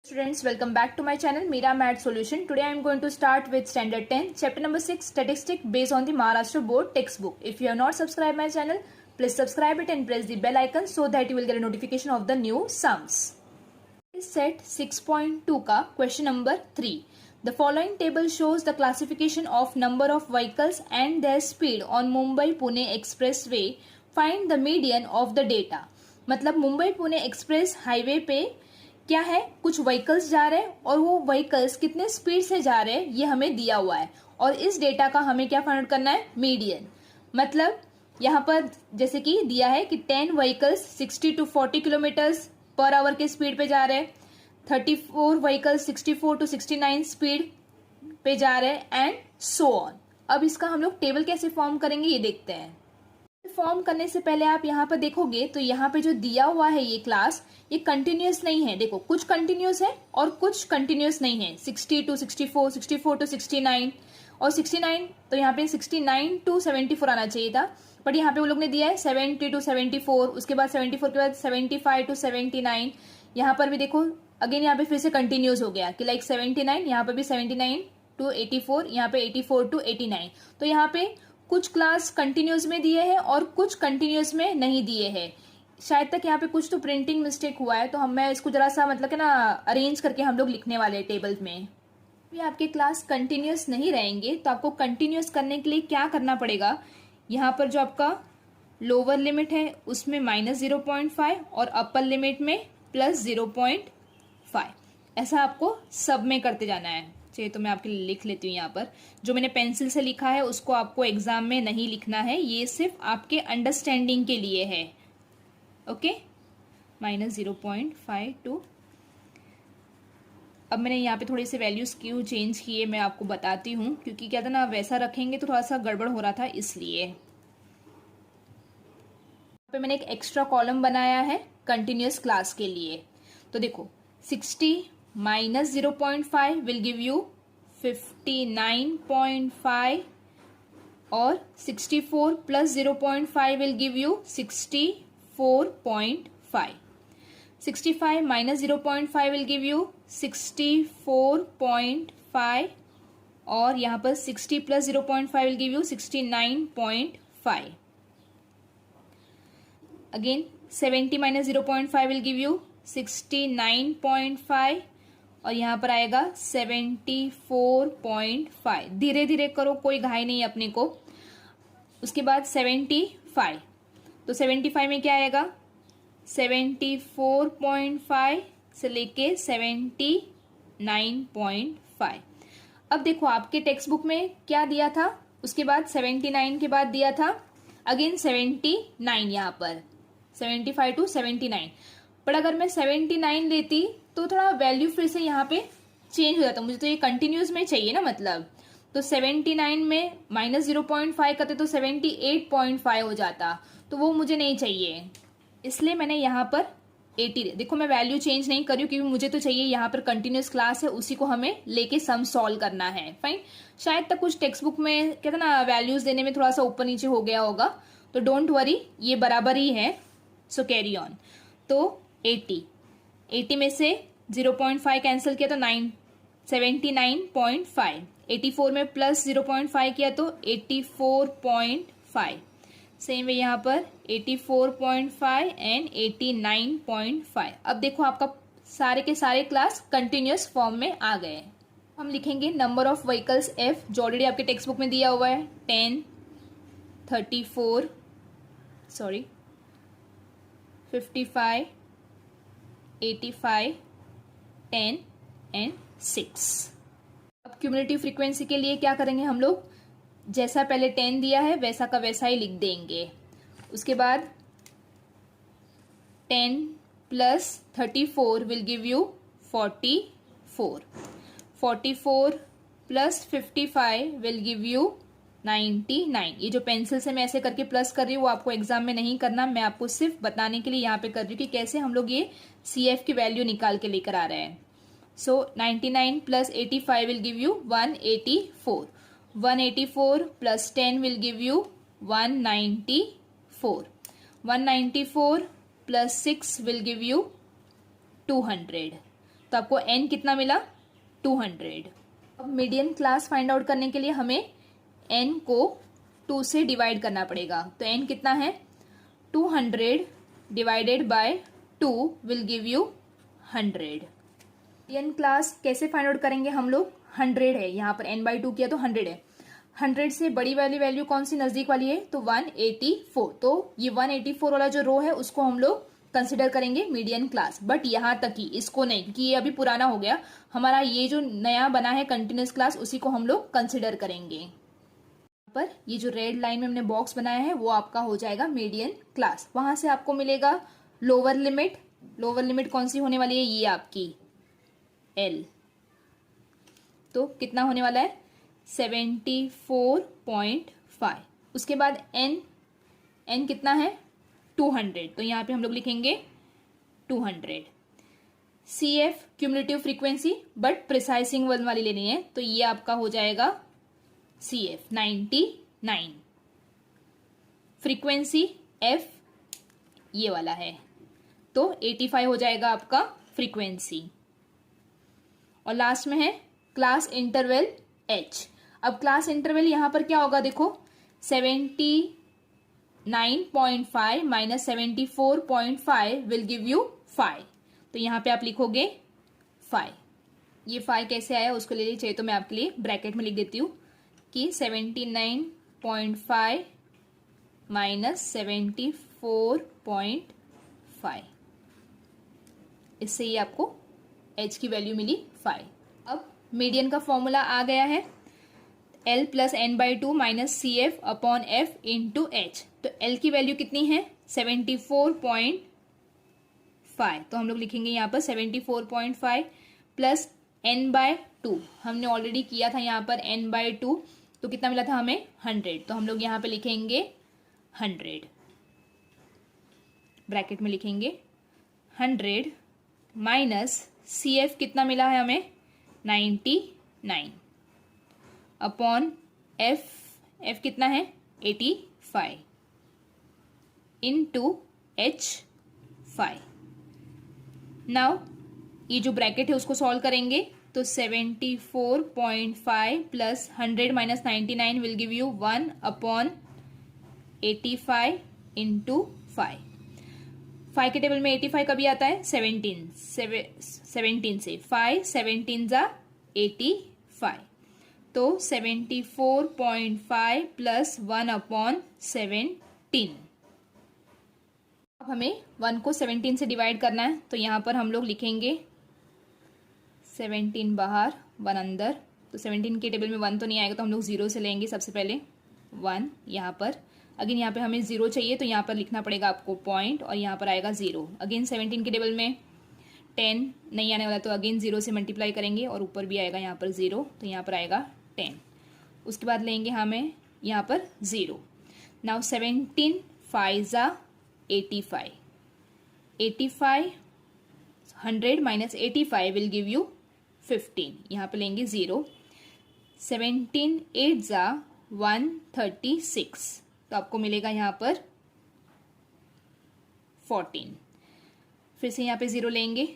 Students, welcome back to my channel Meera Math Solution. Today I am going to start with Standard 10, Chapter number 6, Statistics based on the Maharashtra Board textbook. If you have not subscribed my channel, please subscribe it and press the bell icon so that you will get a notification of the new sums. Set 6.2 का question number 3. The following table shows the classification of number of vehicles and their speed on Mumbai-Pune Expressway. Find the median of the data. मतलब Mumbai Pune express highway पे क्या है, कुछ vehicles जा रहे हैं और वो व्हीकल्स कितने स्पीड से जा रहे हैं ये हमें दिया हुआ है और इस डेटा का हमें क्या फाइंड करना है, मीडियन. मतलब यहाँ पर जैसे कि दिया है कि 10 vehicles 60 to 40 kilometres per hour के स्पीड पे जा रहे हैं, 34 व्हीकल्स 64 to 69 स्पीड पे जा रहे हैं एंड सो ऑन. अब इसका हम लोग टेबल कैसे फॉर्म करेंगे ये देखते हैं. फॉर्म करने से पहले आप यहाँ पर देखोगे तो यहाँ पे जो दिया हुआ है ये क्लास, ये कंटिन्यूस नहीं है. देखो कुछ कंटिन्यूस है और कुछ कंटिन्यूस नहीं है. 60 to 64, 64 to 69 और 69 तो यहाँ पे 69 to 74 आना चाहिए था, बट यहाँ पे वो लोग ने दिया है 70 to 74, उसके बाद 74 के बाद 75 to 79. यहाँ पर भी देखो अगेन यहाँ पे फिर से कंटिन्यूस हो गया कि लाइक 79, यहाँ पे भी 79 to 84, यहाँ पे 84 to 89. तो यहाँ पे कुछ क्लास कंटिन्यूस में दिए हैं और कुछ कंटिन्यूस में नहीं दिए हैं. शायद तक यहाँ पे कुछ तो प्रिंटिंग मिस्टेक हुआ है, तो मैं इसको जरा सा मतलब कि ना अरेंज करके हम लोग लिखने वाले हैं टेबल में. भी आपके क्लास कंटिन्यूस नहीं रहेंगे तो आपको कंटिन्यूस करने के लिए क्या करना पड़ेगा, यहाँ पर जो आपका लोअर लिमिट है उसमें -0.5 और अपर लिमिट में +0.5, ऐसा आपको सब में करते जाना है. चलिए तो मैं आपके लिए लिख लेती हूँ. यहाँ पर जो मैंने पेंसिल से लिखा है उसको आपको एग्जाम में नहीं लिखना है, ये सिर्फ आपके अंडरस्टैंडिंग के लिए है. Okay, -0.5 two. अब मैंने यहाँ पे थोड़ी सी वैल्यूज क्यों चेंज किए मैं आपको बताती हूँ, क्योंकि क्या था ना वैसा रखेंगे तो थोड़ा सा गड़बड़ हो रहा था इसलिए. यहाँ पे मैंने एक एक्स्ट्रा कॉलम बनाया है कंटिन्यूस क्लास के लिए. तो देखो 60 minus 0.5 will give you 59.5 और 64 plus 0.5 will give you 64.5. 65 minus 0.5 will give you 64.5 और यहाँ पर 60 plus 0.5 will give you 69.5. Again 70 minus 0.5 will give you 69.5 और यहाँ पर आएगा 74.5. धीरे धीरे करो, कोई घाई नहीं अपने को. उसके बाद 75, तो 75 में क्या आएगा 74.5 से लेके 79.5. अब देखो आपके टेक्स्ट बुक में क्या दिया था, उसके बाद 79 के बाद दिया था अगेन 79, यहाँ पर 75 to 79. पर अगर मैं 79 लेती तो थोड़ा वैल्यू फिर से यहाँ पे चेंज हो जाता. मुझे तो ये कंटिन्यूस में चाहिए ना, मतलब तो 79 में -0.5 करते तो 78.5 हो जाता, तो वो मुझे नहीं चाहिए. इसलिए मैंने यहाँ पर 80. देखो मैं वैल्यू चेंज नहीं कर रही हूँ क्योंकि मुझे तो चाहिए यहाँ पर कंटिन्यूस क्लास है, उसी को हमें लेके सम सॉल्व करना है. फाइन. शायद तक कुछ टेक्स्ट बुक में कहते हैं ना वैल्यूज देने में थोड़ा सा ऊपर नीचे हो गया होगा, तो डोंट वरी, ये बराबर ही है. सो कैरी ऑन. तो 80 में से 0.5 कैंसिल किया तो 79.5. 84 में प्लस 0.5 किया तो 84.5. सेम वे यहाँ पर 84.5 एंड 89.5. अब देखो आपका सारे के सारे क्लास कंटिन्यूस फॉर्म में आ गए. हम लिखेंगे नंबर ऑफ व्हीकल्स F, जो ऑलरेडी आपके टेक्स्ट बुक में दिया हुआ है 10, 34, 55, 85, 10 एंड 6. अब क्यूमुलेटिव फ्रीक्वेंसी के लिए क्या करेंगे हम लोग, जैसा पहले 10 दिया है वैसा का वैसा ही लिख देंगे. उसके बाद 10 plus 34 will give you 44. 44 plus 55 will give you 99. ये जो पेंसिल से मैं ऐसे करके प्लस कर रही हूँ वो आपको एग्जाम में नहीं करना, मैं आपको सिर्फ बताने के लिए यहाँ पे कर रही हूँ कि कैसे हम लोग ये CF की वैल्यू निकाल के लेकर आ रहे हैं. सो 99 plus 85 will give you 184. 184 plus 10 will give you 194. 194 plus 6 will give you 200. तो आपको n कितना मिला 200। अब मीडियन क्लास फाइंड आउट करने के लिए हमें n को 2 से डिवाइड करना पड़ेगा। तो n कितना है 200 divided by 2 will give you 100। Median class कैसे फाइंड आउट करेंगे हम लोग, 100 है यहाँ पर, n/2 किया तो 100 है। 100 से बड़ी वाली वैल्यू कौन सी नजदीक वाली है, तो 184। तो ये 184 वाला जो रो है उसको हम लोग कंसिडर करेंगे मीडियन क्लास, बट यहां तक ही, इसको नहीं, क्योंकि ये अभी पुराना हो गया हमारा। ये जो नया बना है कंटिन्यूस क्लास उसी को हम लोग कंसिडर करेंगे। पर ये जो रेड लाइन में हमने बॉक्स बनाया है वो आपका हो जाएगा मीडियन क्लास। वहां से आपको मिलेगा लोअर लिमिट। लोअर लिमिट कौन सी होने वाली है, ये आपकी L। तो कितना होने वाला है 74.5। उसके बाद n कितना है 200, तो यहाँ पे हम लोग लिखेंगे 200। CF cumulative frequency, but preceding one वाली लेनी है, तो ये आपका हो जाएगा CF 99। फ्रीक्वेंसी F ये वाला है, तो 85 हो जाएगा आपका फ्रीक्वेंसी। और लास्ट में है क्लास इंटरवल H। अब क्लास इंटरवल यहां पर क्या होगा, देखो 79.5 माइनस 74.5 विल गिव यू 5। तो यहां पे आप लिखोगे 5। ये 5 कैसे आया उसको ले लीजिए, तो मैं आपके लिए ब्रैकेट में लिख देती हूँ कि 79.5 माइनस 74.5, इससे ही आपको H की वैल्यू मिली 5। अब मीडियन का फॉर्मूला आ गया है, L plus n/2 minus CF upon F into H। तो L की वैल्यू कितनी है 74.5, तो हम लोग लिखेंगे यहाँ पर 74.5 प्लस n/2, हमने ऑलरेडी किया था यहाँ पर n/2, तो कितना मिला था हमें 100। तो हम लोग यहाँ पे लिखेंगे 100, ब्रैकेट में लिखेंगे 100 माइनस CF कितना मिला है हमें 99 अपॉन F कितना है 85 इंटू H 5। नाउ ये जो ब्रैकेट है उसको सॉल्व करेंगे, तो 74.5 plus 100 minus 99 will give you 1 upon 85 into 5। 5 के टेबल में 85 कभी आता है 17 से 5 17 जा 85, तो 74.5 प्लस 1 अपॉन 17। अब हमें 1 को 17 से डिवाइड करना है, तो यहाँ पर हम लोग लिखेंगे 17 बाहर 1 अंदर। तो 17 के टेबल में 1 तो नहीं आएगा, तो हम लोग 0 से लेंगे सबसे पहले 1 यहाँ पर। अगेन यहाँ पे हमें 0 चाहिए, तो यहाँ पर लिखना पड़ेगा आपको पॉइंट, और यहाँ पर आएगा 0। अगेन 17 के टेबल में 10 नहीं आने वाला, तो अगेन 0 से मल्टीप्लाई करेंगे और ऊपर भी आएगा यहाँ पर 0, तो यहाँ पर आएगा 10। उसके बाद लेंगे हमें यहाँ पर 0। नाउ 17 5 जा 85, 100 माइनस 85 विल गिव यू 15। यहाँ पे लेंगे 0। 17 8 जा 136, तो आपको मिलेगा यहाँ पर 14। फिर से यहाँ पे 0 लेंगे,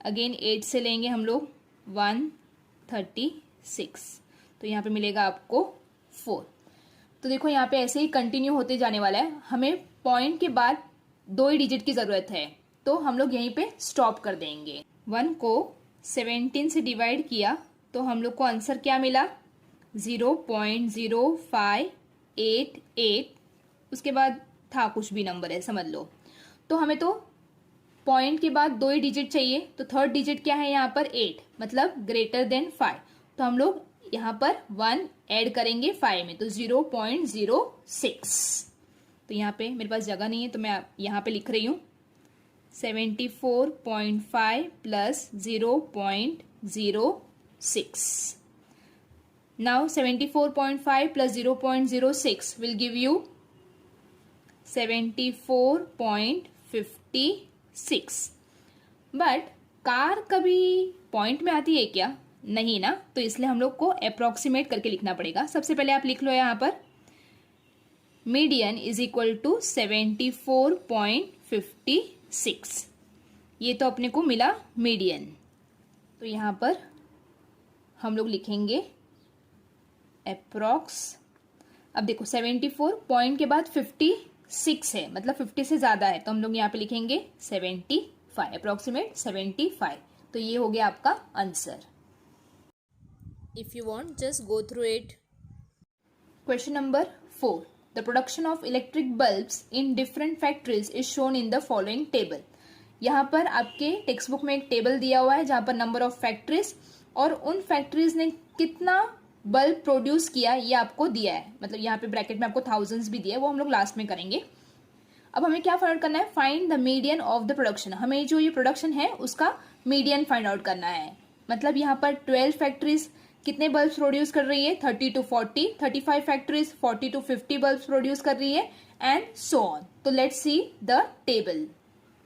अगेन 8 से लेंगे हम लोग 136, तो यहाँ पे मिलेगा आपको 4। तो देखो यहाँ पे ऐसे ही कंटिन्यू होते जाने वाला है। हमें पॉइंट के बाद 2 ही डिजिट की ज़रूरत है, तो हम लोग यहीं पे स्टॉप कर देंगे। 1 को 17 से डिवाइड किया तो हम लोग को आंसर क्या मिला 0.0588। उसके बाद था कुछ भी नंबर है समझ लो। तो हमें तो पॉइंट के बाद 2 ही डिजिट चाहिए, तो थर्ड डिजिट क्या है यहाँ पर 8, मतलब ग्रेटर देन 5। तो हम लोग यहाँ पर 1 ऐड करेंगे 5 में, तो 0.06। तो यहाँ पे मेरे पास जगह नहीं है, तो मैं यहाँ पे लिख रही हूँ 74.5 plus 0.06। Now 74.5 plus 0.06 will give you 74.56। But car कभी पॉइंट में आती है क्या, नहीं ना, तो इसलिए हम लोग को अप्रोक्सीमेट करके लिखना पड़ेगा। सबसे पहले आप लिख लो यहाँ पर मीडियन इज इक्वल टू 74.56। ये तो अपने को मिला मीडियन। तो यहाँ पर हम लोग लिखेंगे अप्रॉक्स। अब देखो 74 पॉइंट के बाद 56 है, मतलब 50 से ज़्यादा है, तो हम लोग यहाँ पे लिखेंगे 75, अप्रॉक्सीमेट 75। तो ये हो गया आपका answer. If you want just go through it. Question number 4, the production of electric bulbs in different factories is shown in the following table. यहाँ पर आपके टेक्स्ट बुक में एक टेबल दिया हुआ है जहाँ पर नंबर ऑफ फैक्ट्रीज और उन फैक्ट्रीज ने कितना बल्ब प्रोड्यूस किया ये आपको दिया है। मतलब यहाँ पे ब्रैकेट में आपको थाउजेंड्स भी दिया है, वो हम लोग लास्ट में करेंगे। अब हमें क्या फाइंड आउट करना है, find the median of the production. हमें जो ये प्रोडक्शन है उसका मीडियन फाइंड आउट करना है। मतलब यहाँ पर 12 फैक्ट्रीज कितने बल्ब प्रोड्यूस कर रही है, 30 to 40, 35 factories 40 to 50 bulb produce कर रही है, एंड सो ऑन। तो लेट्स सी द टेबल।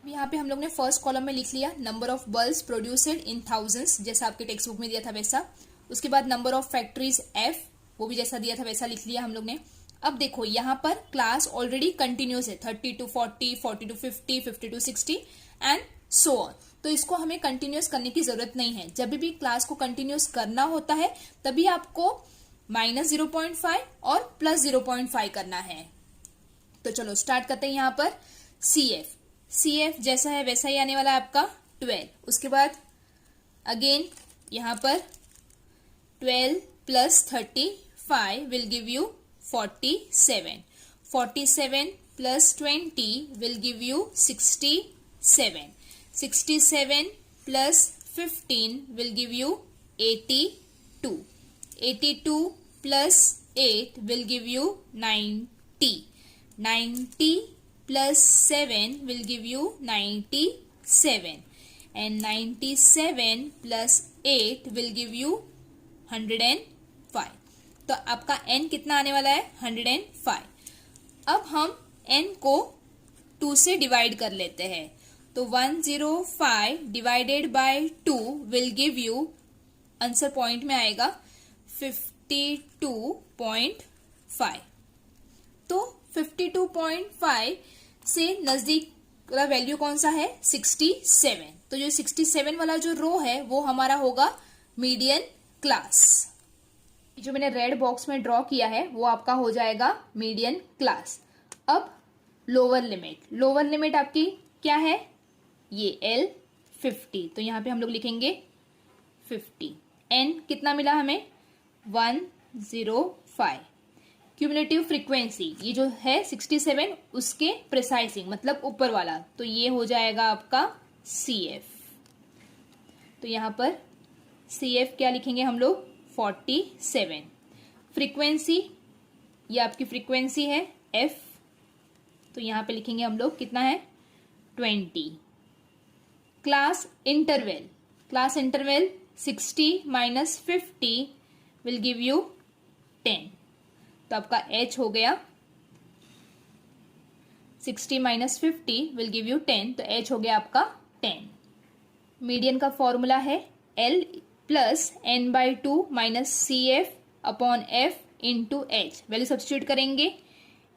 यहाँ पे हम लोग ने फर्स्ट कॉलम में लिख लिया number of bulbs produced in thousands, जैसा आपके टेक्स्ट बुक में दिया था वैसा। उसके बाद नंबर ऑफ फैक्ट्रीज एफ, वो भी जैसा दिया था वैसा लिख लिया हम लोग ने। अब देखो यहाँ पर क्लास ऑलरेडी कंटिन्यूस है, 30 to 40, 40 to 50, 50 to 60 and so on. तो इसको हमें कंटिन्यूस करने की जरूरत नहीं है। जब भी क्लास को कंटिन्यूस करना होता है तभी आपको -0.5 और +0.5 करना है। तो चलो स्टार्ट करते हैं। यहाँ पर CF जैसा है वैसा ही आने वाला है आपका 12। उसके बाद अगेन यहाँ पर 12 + 35 will give you 47, 47 + 20 will give you 67, 67 + 15 will give you 82, 82 + 8 will give you 90, 90 + 7 will give you 97, and 97 + 8 will give you 105। तो आपका n कितना आने वाला है, 105। अब हम n को 2 से डिवाइड कर लेते हैं। तो 105 divided by 2 will give you, answer point में आएगा 52.5। तो 52.5 से नजदीक वाला वैल्यू कौन सा है, 67। तो जो 67 वाला जो रो है वो हमारा होगा मीडियन क्लास। जो मैंने रेड बॉक्स में ड्रॉ किया है वो आपका हो जाएगा मीडियन क्लास। अब लोअर लिमिट आपकी क्या है, ये L 50। तो यहाँ पे हम लोग लिखेंगे 50। N कितना मिला हमें, 105। क्यूमुलेटिव फ्रीक्वेंसी ये जो है 67 उसके प्रिसाइजिंग मतलब ऊपर वाला, तो ये हो जाएगा आपका CF। तो यहाँ पर CF क्या लिखेंगे हम लोग, 47। फ्रीक्वेंसी ये आपकी फ्रीक्वेंसी है F, तो यहाँ पे लिखेंगे हम लोग कितना है, 20। Class interval 60 - 50 will give you 10। तो आपका H हो गया 60 - 50 विल गिव यू 10, तो H हो गया आपका 10। मीडियन का फॉर्मूला है L + n/2 - CF upon F into H। Value substitute करेंगे।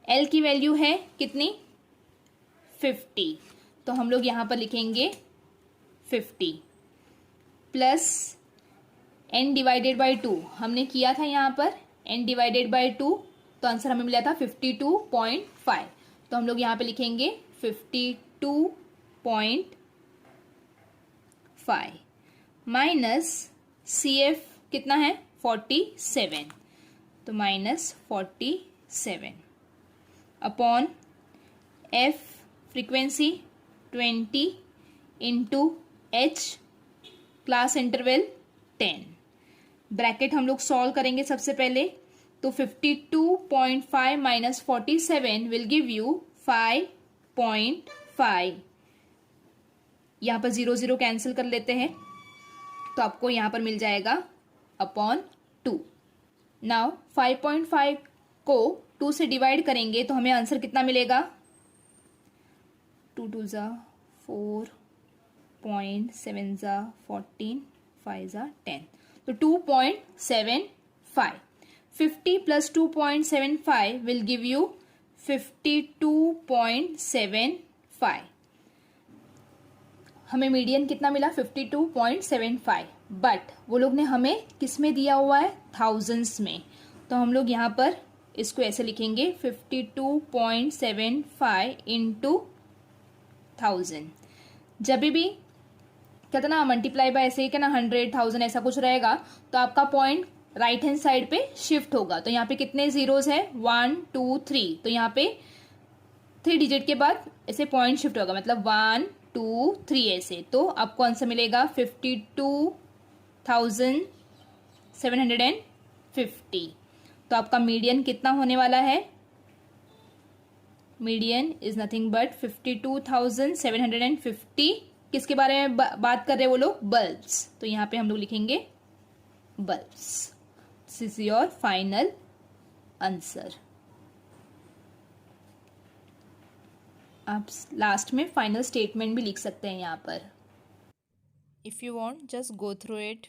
L की वैल्यू है कितनी, 50। तो हम लोग यहाँ पर लिखेंगे 50 प्लस n डिवाइडेड बाई 2 हमने किया था यहाँ पर n डिवाइडेड बाई 2, तो आंसर हमें मिला था 52.5। तो हम लोग यहाँ पे लिखेंगे 52.5 माइनस CF कितना है, 47। तो -47 upon F frequency 20 into H class interval 10। Bracket हम लोग सॉल्व करेंगे सबसे पहले। तो 52.5 - 47 विल गिव यू 5.5। यहाँ पर 0 0 कैंसिल कर लेते हैं, तो आपको यहाँ पर मिल जाएगा अपॉन 2। नाउ 5.5 को 2 से डिवाइड करेंगे तो हमें आंसर कितना मिलेगा, 2 2 = 4, 0.7 = 14, 5 = 10। तो 2.75। 50 + 2.75 will give you 52.75। हमें मीडियन कितना मिला 52.75, बट वो लोग ने हमें किस में दिया हुआ है, थाउजेंड्स में। तो हम लोग यहाँ पर इसको ऐसे लिखेंगे 52.75 इंटू 1000। जब भी कहते ना मल्टीप्लाई बाय ऐसे ही क्या ना 100, 1000 ऐसा कुछ रहेगा, तो आपका पॉइंट राइट हैंड साइड पे शिफ्ट होगा। तो यहाँ पे कितने जीरोस है, 1 2 3, तो यहाँ पे 3 डिजिट के बाद ऐसे पॉइंट शिफ्ट होगा, मतलब 1 2 3 ऐसे। तो आपको आंसर मिलेगा 52,750। तो आपका मीडियन कितना होने वाला है, मीडियन इज नथिंग बट 52,750। किसके बारे में बात कर रहे हैं वो लोग, बल्ब्स। तो यहाँ पे हम लोग लिखेंगे bulbs. This is your final answer. आप लास्ट में फाइनल स्टेटमेंट भी लिख सकते हैं यहाँ पर। If you want just go through it.